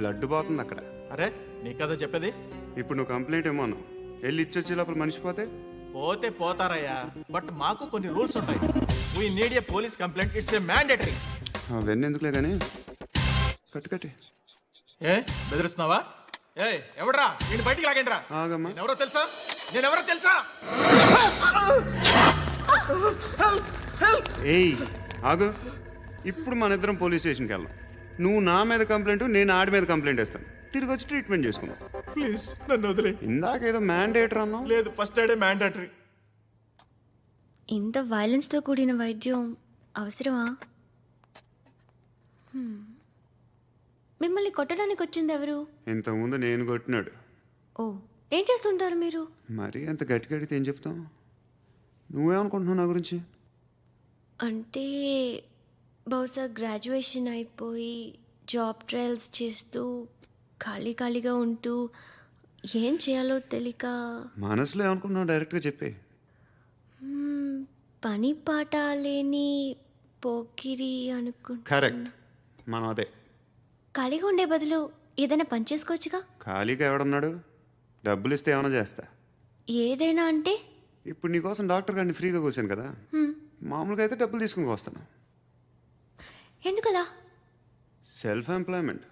Blood పోతుంది అక్కడ. అరే నీ కదా చెప్పేది. ఇప్పుడు నువ్వు కంప్లైంట్ ఏమో అన్నావు, వెళ్ళి ఇచ్చొచ్చే లోపల మనిషి పోతే పోతే పోతారయ్యా, బట్ మాకు కొన్ని రూల్స్ ఉంటాయి. We need a police complaint, it's a mandatory. అవన్నీ ఎందుకులే కానీ కట్టి ఏ బెదిరిస్తున్నావా? ఏ ఎవడ్రా నేను బయటికి లాగండి రా. ఆగమ్మా. నేనెవరో తెలుసా? ఏయ్ ఆగు, ఇప్పుడు మన ఇద్దరం పోలీస్ స్టేషన్కి వెళ్దాం. నువ్వు నా మీద కంప్లైంట్, నేను ఆడి మీద కంప్లైంట్ వేస్తాను. తిరిగి వచ్చి ట్రీట్మెంట్ చేసుకుందాం. ప్లీజ్ నన్ను వదిలే. ఇందాక ఏదో మ్యాండేటర్ అన్నావు. లేదు, ఫస్ట్ ఎయిడే మ్యాండేటరీ. ఇంత వైలెన్స్తో కూడిన వైద్యం అవసరమా? మిమ్మల్ని కొట్టడానికి వచ్చింది ఎవరు? ఇంతకుముందు నేను కొట్టినాడు. ఓ, ఏం చేస్తుంటారు మీరు? మరి అంత గట్టి గడితే ఏం చెప్తావు? నువ్వేమనుకుంటున్నావు నా గురించి? అంటే బహుశా గ్రాడ్యుయేషన్ అయిపోయి జాబ్ ట్రయల్స్ చేస్తూ ఖాళీగా ఉంటూ ఏం చేయాలో తెలియక. మనసులో ఏమనుకుంటున్నావు డైరెక్ట్గా చెప్పే. పని పాట లేని పోకిరి అనుకుంటా. కరెక్ట్, మనం అదే. ఖాళీగా ఉండే బదులు ఏదైనా పని చేసుకోవచ్చుగా. ఖాళీగా ఎవడున్నాడు? డబ్బులు ఇస్తే ఏమైనా చేస్తా. ఏదైనా అంటే? ఇప్పుడు నీకోసం డాక్టర్ గారిని ఫ్రీగా కూర్చాను కదా, మామూలుగా అయితే డబ్బులు తీసుకుని వస్తాను. ఎందుకలా? Self employment.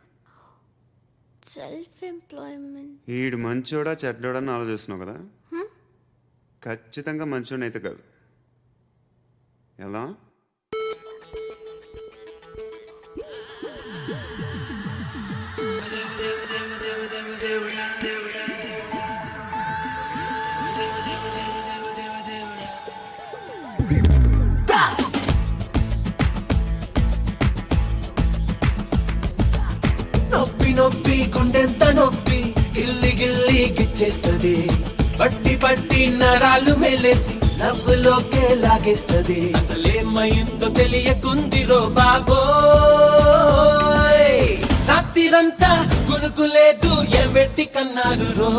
ఈడు మంచోడా చెడ్డోడా అని ఆలోచిస్తున్నావు కదా, ఖచ్చితంగా మంచోడని అయితే కాదు. ఎలా? నొప్పి గుండెంత నొప్పి గిల్లి గిచ్చేస్తది, పట్టి నరాలు మెలేసి నవ్వులోకే లాగేస్తది. అసలేమైందో తెలియకుందిరో బాబోయ్, రాత్రిరంతా గునుకులేదు ఎమెట్టి కన్నారు రో.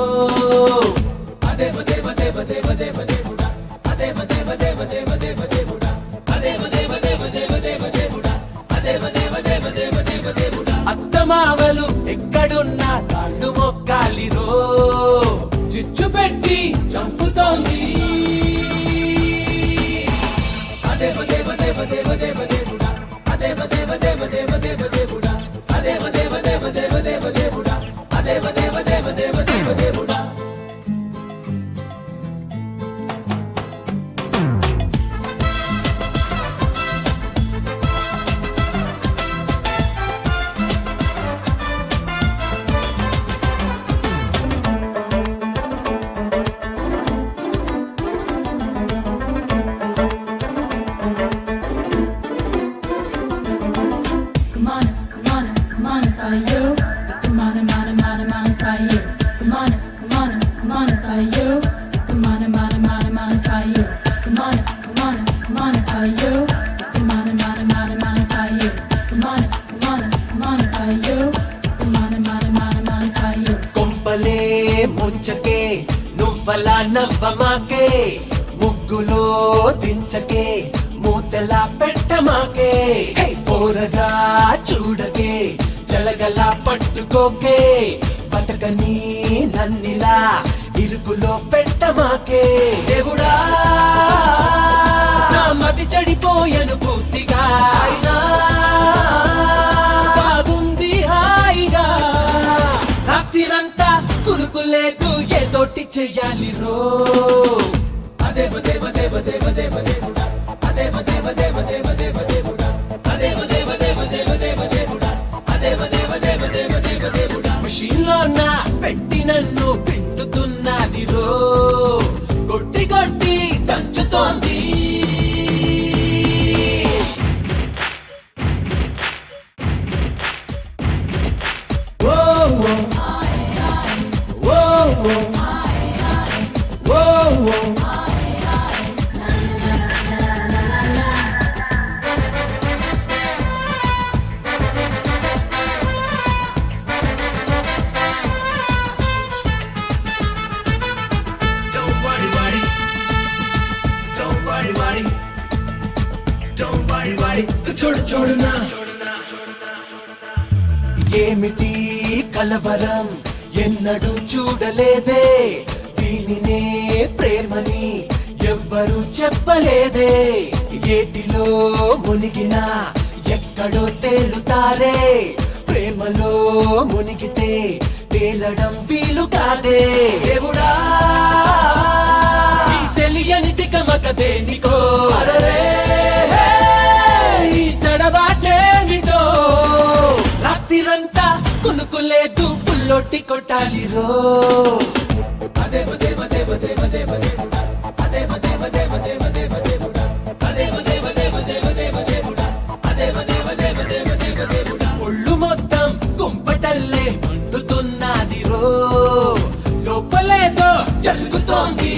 అదేవ దేవ దేవ దేవ దేవ దేవుడా, అదేవ దేవ దేవ దేవ దేవ దేవుడా, అదేవ దేవ దేవ దేవ దేవ దేవుడా, అదేవ దేవ దేవ దేవ దేవ దేవుడా. అత్తమావలు ఎక్కడున్నా కాళ్ళు మొక్కాలిరో, చిచ్చు పెట్టి చంపుతోంది. అదేవ దేవ దేవ దేవ దేవ దేవుడా, అదేవ దేవ దేవ దేవ దేవ దేవుడా, అదేవ దేవ దేవ దేవ దేవ దేవుడా, అదేవ దేవ దేవ దేవ దేవ దేవుడా. కొంపలే ముంచకే నువ్వలా నవ్వమాకే, ముగ్గులో దించకే మూతలా పెట్టమాకే. పోరగా చూడకే జలగలా పట్టుకోకే, బతకని నన్నిలా ఇరుకులో పెట్టమాకే. దేవుడా నా మతి చెడిపోయను పూర్తిగా, అయినా బాగుంది హాయిగా. రాత్రిరంతా కురుకులేదు ఏదోటి చెయ్యాలి రో. అదేవ దేవ దేవ దేవ దేవ దేవుడా, అదేవ దేవ దేవ దేవ దేవ దేవుడా, అదేవ దేవ దేవ దేవ దేవ దేవుడా, అదేవ దేవ దేవ దేవ దేవ దేవుడా. మషీన్లో నా పెట్టి నన్ను పిండుతున్నది రో, కొట్టి కొట్టి దంచుతోంది. ఓ ఓ ఓ ఓ. చూడు చూడు నా ఏమిటి కలవరం ఎన్నడూ చూడలేదే, దీనినే ప్రేమని ఎవ్వరూ చెప్పలేదే. ఏటిలో మునిగినా ఎక్కడో తేలుతారే, ప్రేమలో మునిగితే తేలడం వీలు కాదే. దేవుడా ఈ తెలియని తికమక దేనికో, అరరే ఈ తడబాటేమిటో. రాత్రిరంతా కునుకులేదు, పుల్లొట్టి కొట్టాలి రో. ఒళ్ళు మొత్తం కుంపటల్లే మండుతున్నది రో, లోపలేదో జరుగుతోంది.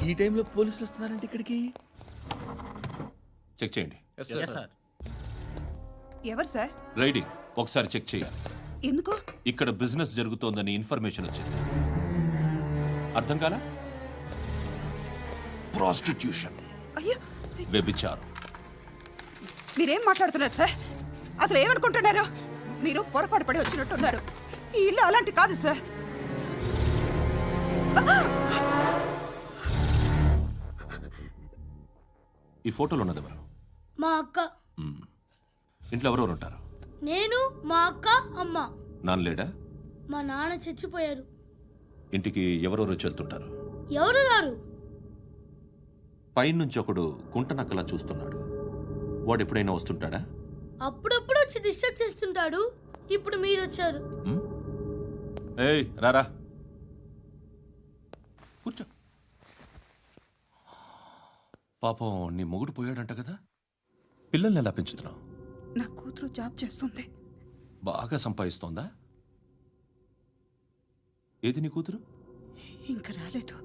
ఈ టైంలో పోలీసులు వస్తున్నారంటే ఇక్కడికి. చెక్ చేయండి. ఎవరు సార్? రైడింగ్ ఒకసారి చెక్ చేయాలి. ఎందుకు? ఇక్కడ బిజినెస్ జరుగుతోందని ఇన్ఫర్మేషన్ వచ్చింది. అర్థం కాలా? ప్రాస్టిట్యూషన్, అయ్యో, వ్యభిచారం. మీరేం మాట్లాడుతున్నారు సార్? అసలు ఏమనుకుంటున్నారు? మీరు పొరపాటు పడి వచ్చినట్టున్నారు. ఈ ఇల్లు అలాంటి కాదు సార్. ఈ ఫోటోలో ఉన్నది ఎవరు? మా అక్క. ఇంట్లో ఎవరెవరు ఉంటారు? నేను, మా అక్క, అమ్మ. నాన్న లేడా? మా నాన్న చచ్చిపోయారు. ఇంటికి ఎవరెవరు వచ్చి వెళ్తుంటారు? ఎవరు రారు. పైనుంచి ఒకడు కుంటనక్కలా చూస్తున్నాడు. వాడు ఎప్పుడైనా వస్తుంటాడా? అప్పుడప్పుడు వచ్చి డిస్టర్బ్ చేస్తుంటాడు. ఇప్పుడు మీరు వచ్చారు. ఏయ్ రారా, కూర్చో. పాపం నీ మొగుడు పోయాడంట కదా, పిల్లల్ని ఎలా పెంచుతున్నావు? నా కూతురు జాబ్ చేస్తుంది. బాగా సంపాదిస్తోందా? ఏది నీ కూతురు? ఇంకా రాలేదు.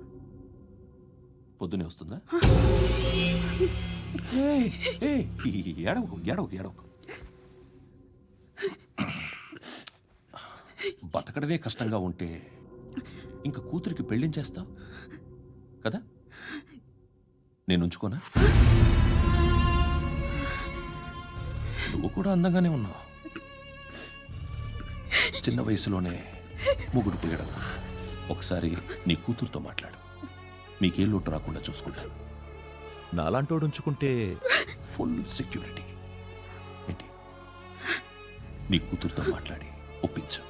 పొద్దునే వస్తుందా? ఏయ్, ఏయ్, ఏడవకు ఏడవకు ఏడవకు. బతకడమే కష్టంగా ఉంటే ఇంకా కూతురికి పెళ్ళించేస్తావు కదా? నేను ఉంచుకోనా? నువ్వు కూడా అందంగానే ఉన్నావు. చిన్న వయసులోనే ముగుడు పోయడం. ఒకసారి నీ కూతురుతో మాట్లాడు, మీకే లోటు రాకుండా చూసుకుంటా. నాలాంటోడు ఉంచుకుంటే ఫుల్ సెక్యూరిటీ. ఏంటి? నీ కూతురుతో మాట్లాడి ఒప్పించు.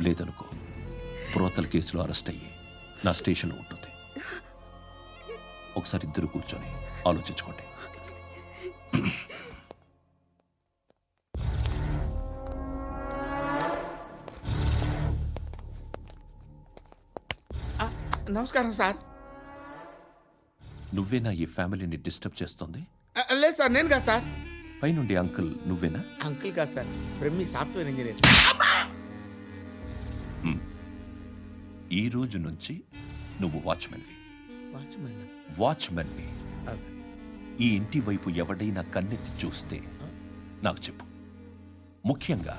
లేదనుకో, ప్రోతల కేసులో అరెస్ట్ అయ్యి నా స్టేషన్లో ఉంటుంది. ఒకసారి ఇద్దరు కూర్చొని ఆలోచించుకోండి. నమస్కారం సార్. నువ్వేనా ఈ ఫ్యామిలీని డిస్టర్బ్ చేస్తుంది? లేదు సార్, నేను కాదు సార్. పైనుండి అంకుల్ నువ్వేనా? అంకుల్ కాదు సార్, బ్రహ్మి సాఫ్ట్వేర్ ఇంజనీర్. ఈ రోజు నుంచి నువ్వు వాచ్మెన్వి. వాచ్మెన్. వాచ్మెన్వి. ఈ ఇంటి వైపు ఎవడైనా కన్నెత్తి చూస్తే నాకు చెప్పు. ముఖ్యంగా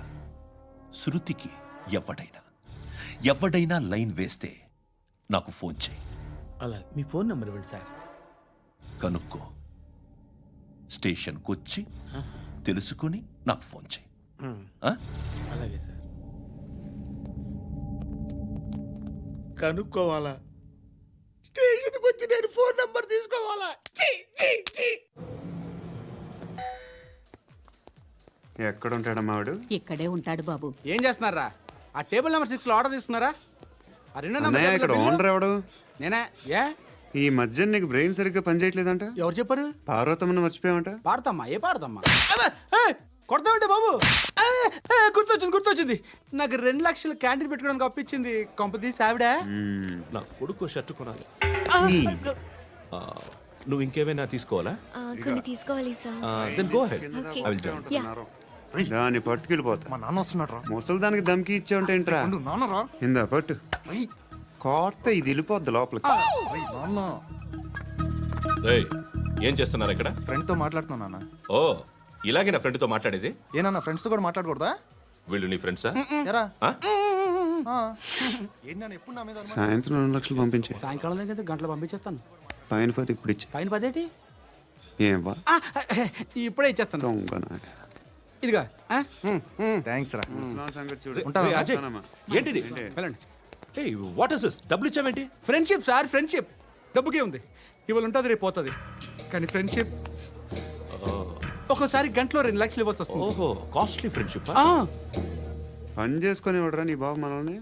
శృతికి ఎవడైనా లైన్ వేస్తే నాకు ఫోన్ చేయి. అలా మీ ఫోన్ నెంబర్ ఇవ్వండి సార్. కనుక్కో, స్టేషన్కి వచ్చి తెలుసుకుని నాకు ఫోన్ చేయి. ఆ? అలాగే సార్. కనుక్కోవాలా? స్టేషన్కి వచ్చి నేను ఫోన్ నంబర్ తీసుకోవాలా? ఎక్కడ ఉంటాడమ్మా వాడు? ఇక్కడే ఉంటాడు బాబు. ఏం చేస్తున్నారా? ఆ టేబుల్ నెంబర్ 6 లో ఆర్డర్ తీసుకున్నారా? ఆ రెండో నెంబర్ అన్నయ్య, ఇక్కడ టేబుల్ ఓనర్ ఎవడు? నేనే. ఏ ఈ మధ్య నీకు బ్రెయిన్ సరిగ్గా పనిచేయట్లేదంట. ఎవరు చెప్పారు? పార్వతమ్మను మర్చిపోయామంట. పాడతామ్మా? ఏ పాడతామ్మా? కొడతామంటే బాబు. గుర్తొచ్చింది. నాకు 2 లక్షలు క్యాంటీన్ పెట్టుకోవడానికి అప్పించింది కొంపతీసి ఆవిడ. నా కొడుకు షర్టు కొనాలి. నువ్వు ఇంకేమైనా తీసుకోవాలా? కొన్ని తీసుకోవాలి sir. Then go ahead. Okay. I will join. Yeah. దాన్ని పట్టుకెళ్ళిపోతా. మా నాన్న వస్తున్నాడు. ముసలి దానికి దమ్కి ఇచ్చావుంటేంట్రా? నాన్నరా. ఇందా పట్టు. కోర్త ఇది వెళ్ళిపోద్ది లోపలికి. నాన్న. రేయ్, ఏం చేస్తున్నారు ఇక్కడ? ఫ్రెండ్ తో మాట్లాడుతున్నా నాన్న. ఓ, ఇలాగే నా ఫ్రెండ్తో మాట్లాడేది? ఏనన్నా ఫ్రెండ్స్ తో కూడా మాట్లాడకూడదా? వీళ్ళు నీ ఫ్రెండ్సా? ఎరా ఆ? ఏంటి నాన్న ఎప్పుడు నా మీద అనుమానం? సాయంత్రం 2 లక్షలు పంపించే, సాయంకాలం దగ్గర గంటలు పంపించేస్తాను. పైన 10 ఇప్పుడు ఇచ్చే. పైన 10 ఏంటి? ఏం వా ఇప్పుడే ఇచ్చేస్తాను. దొంగనా. ఇదిగా థ్యాంక్స్ రా. ముసలాం సంగతి చూడు. ఉంటాను. ఏ, అజయ్, ఉంటానమ్మా. ఏంటిది? ఏంటి? వెళ్ళండి. ఏయ్, వాట్ ఇస్ దిస్? డబ్బులు ఇచ్చావేంటి? Friendship sir, friendship. డబ్బుకే ఉంది, ఇవాళ ఉంటుంది రేపు పోతుంది. కానీ ఫ్రెండ్షిప్ ఒక్కోసారి గంటలో 2 లక్షలు ఇవ్వాల్సి వస్తుంది. ఓహో, కాస్ట్లీ ఫ్రెండ్షిప్. ఆ, పని చేసుకొని ఇవ్వడరా నీ బాబు మనల్ని?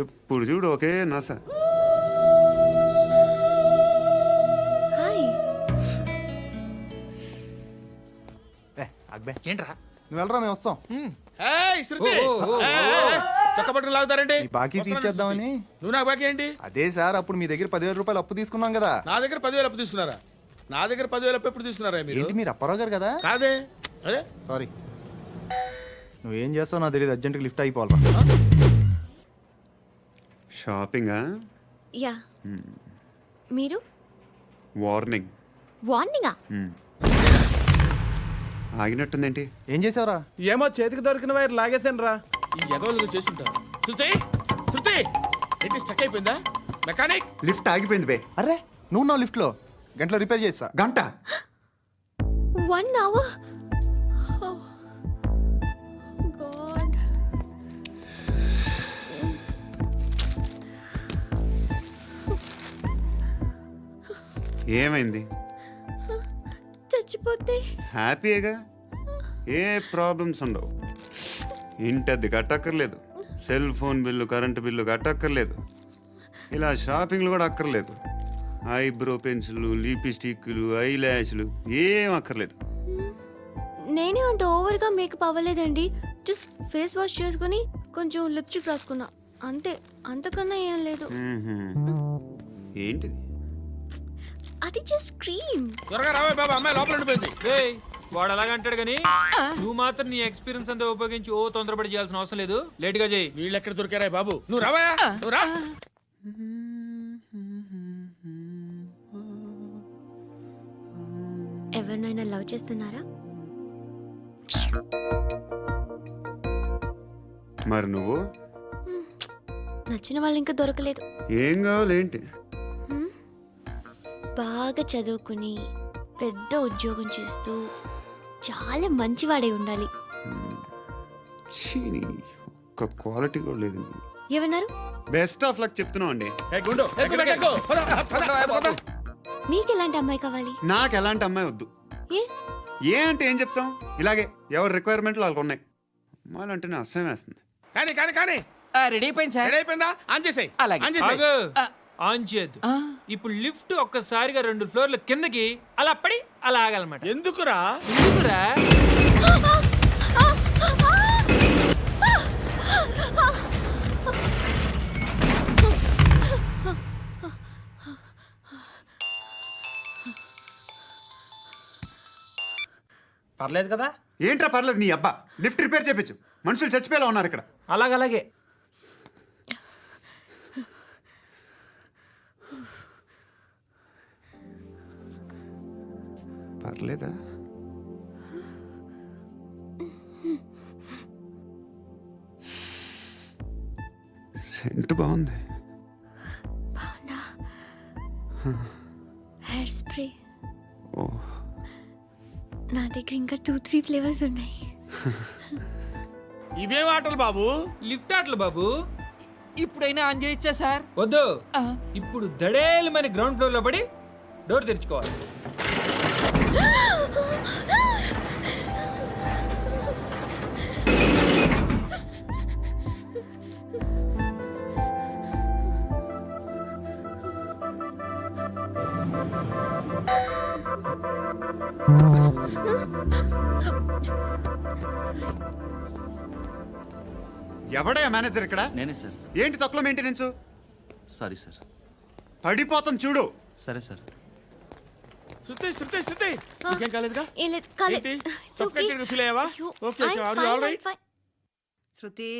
ఎప్పుడు చూడు ఒకే నస. హాయ్. అక్బే ఏంట్రా? నువ్వు వెళ్ళరా, మేము వస్తాం. ఏయ్, శృతి! చొక్కా పట్టుకుని లాగుతారండి. ఈ బాకీ తీర్చేద్దామని. నువ్వు నాకు బాకీ ఏంటి? అదే సార్, అప్పుడు మీ దగ్గర 10,000 రూపాయలు అప్పు తీసుకున్నాం కదా. నా దగ్గర 10,000 అప్పు తీసుకున్నారా? నా దగ్గర 10,000 అప్పు ఎప్పుడు తీసుకున్నారా మీరు? ఏంటి మీరు అప్పారావు గారు కదా? కాదే. అరే సారీ. నువ్వేం చేస్తావు నాకు తెలియదు, అర్జెంట్గా లిఫ్ట్ అయిపోవాలి. షాపింగా? యా. మీరు? వార్నింగ్. వార్నింగా? ఆగినట్టుందేంటి? ఏం చేసావురా? ఏమో చేతికి దొరికిన వైర్ లాగేసాను రా. ఈ ఎగవలు చేస్తుంటారు. శృతి! శృతి! ఏంటి స్టక్ అయిపోయిందా? మెకానిక్! లిఫ్ట్ ఆగిపోయింది బే. అరే నువ్వు నా లిఫ్ట్లో గంటలో రిపేర్ చేస్తా. గంట? 1 hour? Oh. God. ఏమైంది? చచ్చిపోతే? హ్యాపీగా, ఏ ప్రాబ్లమ్స్ ఉండవు. ఇంటి అద్దె కట్టక్కర్లేదు, cell phone bill, current bill కట్టక్కర్లేదు, ఇలా షాపింగ్లు కూడా అక్కర్లేదు. ఐబ్రో పెన్సిల్లు, లిప్స్టిక్లు, ఐ ల్యాష్లు ఏం అక్కర్లేదు. నేనే అంత ఓవర్గా మేకప్ అవ్వలేదండి. జస్ట్ ఫేస్ వాష్ చేసుకుని కొంచెం లిప్స్టిక్ రాసుకున్నా అంతే, అంతకన్నా ఏం లేదు. ఏంటిది? అది జస్ట్ క్రీమ్. త్వరగా రావే బాబా, అమ్మాయి లోపల ఉండిపోయింది. వాడు అలాగంటాడు కానీ నువ్వు మాత్రం నీ ఎక్స్పీరియన్స్ అంతా ఉపయోగించి ఓ తొందరపడి చేయాల్సిన అవసరం లేదు. లేట్ గా చేయి. వీళ్ళు ఎక్కడ దొరికారా బాబు? నువ్వు రావా, నువ్వు రా. ఎవరినైనా లవ్ చేస్తున్నారా? మరి నువ్వు? నచ్చిన వాళ్ళు ఇంకా దొరకలేదు. ఏం కావాలి ఏంటి? బాగా చదువుకుని పెద్ద ఉద్యోగం చేస్తూ చాలా మంచివాడై ఉండాలి. చీనీ, ఒక్క క్వాలిటీ కూడా లేదు. ఏమన్నారు? బెస్ట్ ఆఫ్ లక్ చెప్తున్నావు అండి. ఏ గుండు, ఎక్కు, ఎక్కు. పద, పద, పద. మీకు ఎలాంటి అమ్మాయి కావాలి? నాకు ఎలాంటి అమ్మాయి వద్దు. ఏ? ఏ అంటే ఏం చెప్తాం, ఇలాగే ఎవరి రిక్వైర్మెంట్లు వాళ్ళకు ఉన్నాయి. అమ్మాయిలు అంటేనే అసహ్యం వేస్తుంది. కానీ కానీ కానీ రెడీ అయిపోయింది సార్. రెడీ అయిపోయిందా? ఆన్ చేసేయ్. ఆన్ చేసేయ్. ఆన్ చేయద్దు. ఇప్పుడు లిఫ్ట్ ఒక్కసారిగా 2 ఫ్లోర్ల కిందకి అలా పడి అలా ఆగాలన్నమాట. ఎందుకురా? ఎందుకురా? పర్లేదు కదా? ఏంట్రా పర్లేదు నీ అబ్బా, లిఫ్ట్ రిపేర్ చేయించు. మనుషులు చచ్చిపోయేలా ఉన్నారు ఇక్కడ. అలాగలాగే. పర్లేదా? సెంట్ బాగుంది. బాగుందా? Hair spray. ఓ, నా దగ్గర ఇంకా 2-3 ఫ్లేవర్స్ ఉన్నాయి. ఇవేం ఆటలు బాబు? లిఫ్ట్ ఆటలు బాబు. ఇప్పుడైనా ఆన్ చేయొచ్చా సార్? వద్దు. ఇప్పుడు దడేలు మన గ్రౌండ్ ఫ్లోర్ లో పడి డోర్ తెరుచుకోవాలి. ఎవడయ్యా మేనేజర్ ఇక్కడ? నేనే సార్. ఏంటి తక్కువ మెయింటెనెన్స్? Sorry sir. పడిపోతాం చూడు. సరే సార్. శృతి, శృతి, శృతి, నీకేం కాలేదుగా? ఏం లేదు, కాలేదు. ఏంటి? It's okay. Suffocated గా feel అయ్యావా? అయ్యో, Okay, okay, I'm are you fine, all right? I'm fine. Shruti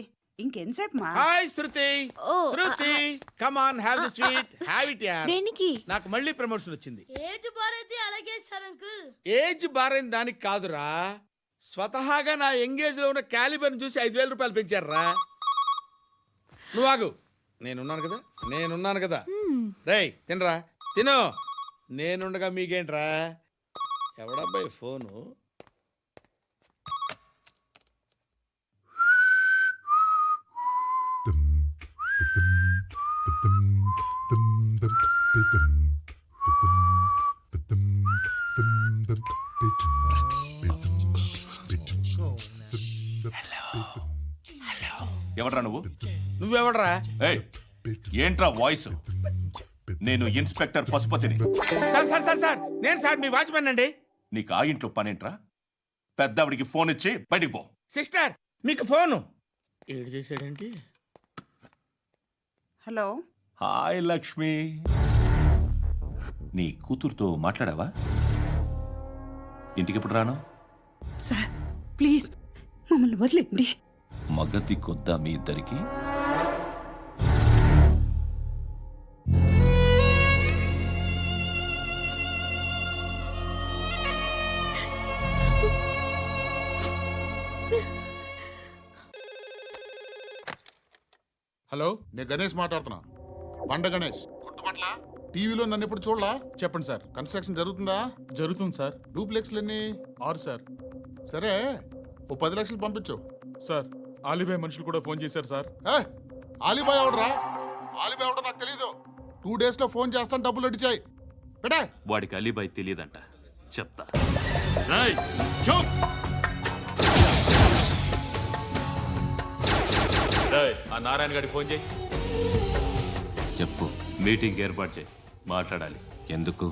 ఇంకెంతసేపు మా హాయ్ శృతి ఓ, Shruti come on have the sweet have it యా దేనికి? నాకు మళ్ళీ ప్రమోషన్ వచ్చింది. ఏజ్ బారైతే అలాగే సార్ అంకుల్. ఏజ్ బారైన దానికి కాదురా, స్వతహాగా నా ఎంగేజ్ లో ఉన్న క్యాలిబర్ చూసి 5,000 రూపాయలు పెంచారా. నువ్వు ఆగు, నేనున్నాను కదా. రేయ్ తినరా, తిను. నేనుండగా మీకేంట్రా? ఎవడబ్బాయి ఫోను? ఎవడ్రా నువ్వు? నువ్వెవడరా? ఏయ్, ఏంట్రా వాయిస్? నేను ఇన్స్పెక్టర్ పశుపతిని. సార్ నేను సార్ మీ వాచ్మెన్ అండి. నీకు ఆ ఇంట్లో పనేంట్రా? పెద్దవిడికి ఫోన్ ఇచ్చి బయటికి పో. సిస్టర్ మీకు ఫోను. ఏడు చేశాడేంటి? హలో హాయ్ లక్ష్మి, నీ కూతురుతో మాట్లాడావా? ఇంటికి ఎప్పుడు రాను? సార్ ప్లీజ్ మమ్మల్ని వదిలేండి. మగతి కొద్దా మీ ఇద్దరికి? హలో, నేను గణేష్ మాట్లాడుతున్నా. బండ గణేష్ గుర్తుపట్ల? టీవీలో నన్ను ఎప్పుడు చూడలా? చెప్పండి సార్. కన్స్ట్రక్షన్ జరుగుతుందా? జరుగుతుంది సార్. డూప్లెక్స్లు ఎన్ని? 6 సార్. సరే, ఓ 10 లక్షలు పంపించు. సార్ ఆలిబాయ్ మనుషులు కూడా ఫోన్ చేశారు సార్. ఏ ఆలిబాయ్ ఎవడరా? ఆలిబాయ్ ఎవడో నాకు తెలీదు. 2 days లో ఫోన్ చేస్తాను, డబ్బులు అడిచాయి పెడే. వాడికి అలీబాయ్ తెలియదంట, చెప్తా. ఆ నారాయణ గారికి ఫోన్ చేయి. చెప్పు. మీటింగ్ ఏర్పాటు చేయి, మాట్లాడాలి. ఎందుకు?